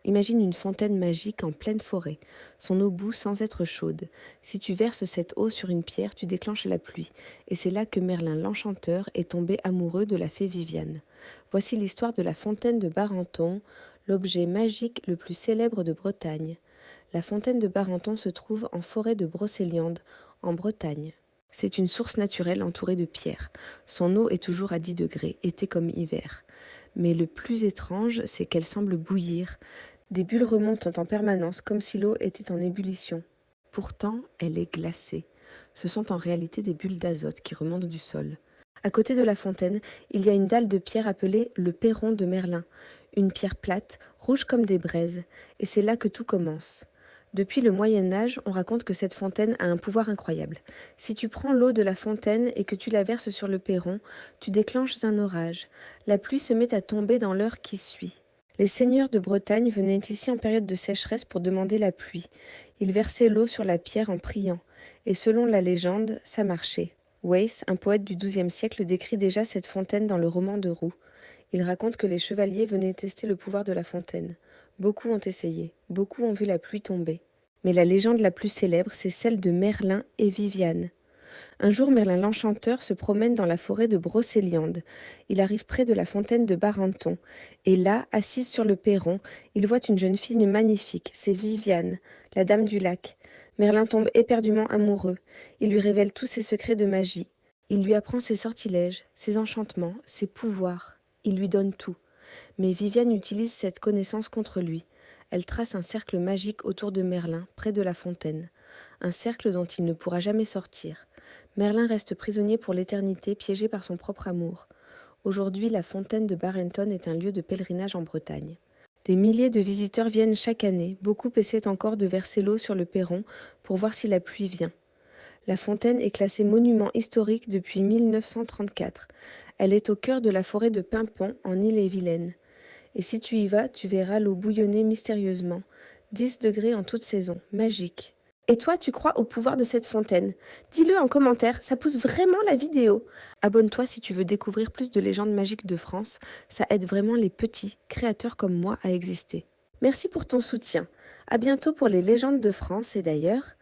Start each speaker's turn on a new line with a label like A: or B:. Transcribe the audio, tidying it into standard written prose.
A: Imagine une fontaine magique en pleine forêt, son eau bout sans être chaude. Si tu verses cette eau sur une pierre, tu déclenches la pluie. Et c'est là que Merlin l'Enchanteur est tombé amoureux de la fée Viviane. Voici l'histoire de la fontaine de Barenton, l'objet magique le plus célèbre de Bretagne. La fontaine de Barenton se trouve en forêt de Brocéliande, en Bretagne. C'est une source naturelle entourée de pierres. Son eau est toujours à 10 degrés, été comme hiver. Mais le plus étrange, c'est qu'elle semble bouillir. Des bulles remontent en permanence, comme si l'eau était en ébullition. Pourtant, elle est glacée. Ce sont en réalité des bulles d'azote qui remontent du sol. À côté de la fontaine, il y a une dalle de pierre appelée le perron de Merlin, une pierre plate, rouge comme des braises, et c'est là que tout commence. Depuis le Moyen Âge, on raconte que cette fontaine a un pouvoir incroyable. Si tu prends l'eau de la fontaine et que tu la verses sur le perron, tu déclenches un orage. La pluie se met à tomber dans l'heure qui suit. Les seigneurs de Bretagne venaient ici en période de sécheresse pour demander la pluie. Ils versaient l'eau sur la pierre en priant, et selon la légende, ça marchait. Wace, un poète du XIIe siècle, décrit déjà cette fontaine dans le roman de Roux. Il raconte que les chevaliers venaient tester le pouvoir de la fontaine. Beaucoup ont essayé, beaucoup ont vu la pluie tomber. Mais la légende la plus célèbre, c'est celle de Merlin et Viviane. Un jour, Merlin l'Enchanteur se promène dans la forêt de Brocéliande. Il arrive près de la fontaine de Barenton. Et là, assise sur le perron, il voit une jeune fille magnifique, c'est Viviane, la dame du lac. Merlin tombe éperdument amoureux. Il lui révèle tous ses secrets de magie. Il lui apprend ses sortilèges, ses enchantements, ses pouvoirs. Il lui donne tout. Mais Viviane utilise cette connaissance contre lui. Elle trace un cercle magique autour de Merlin, près de la fontaine. Un cercle dont il ne pourra jamais sortir. Merlin reste prisonnier pour l'éternité, piégé par son propre amour. Aujourd'hui, la fontaine de Barenton est un lieu de pèlerinage en Bretagne. Des milliers de visiteurs viennent chaque année. Beaucoup essaient encore de verser l'eau sur le perron pour voir si la pluie vient. La fontaine est classée monument historique depuis 1934. Elle est au cœur de la forêt de Paimpont, en Ille-et-Vilaine. Et si tu y vas, tu verras l'eau bouillonner mystérieusement. 10 degrés en toute saison, magique. Et toi, tu crois au pouvoir de cette fontaine? Dis-le en commentaire, ça pousse vraiment la vidéo. Abonne-toi si tu veux découvrir plus de légendes magiques de France. Ça aide vraiment les petits créateurs comme moi à exister. Merci pour ton soutien. À bientôt pour les légendes de France et d'ailleurs.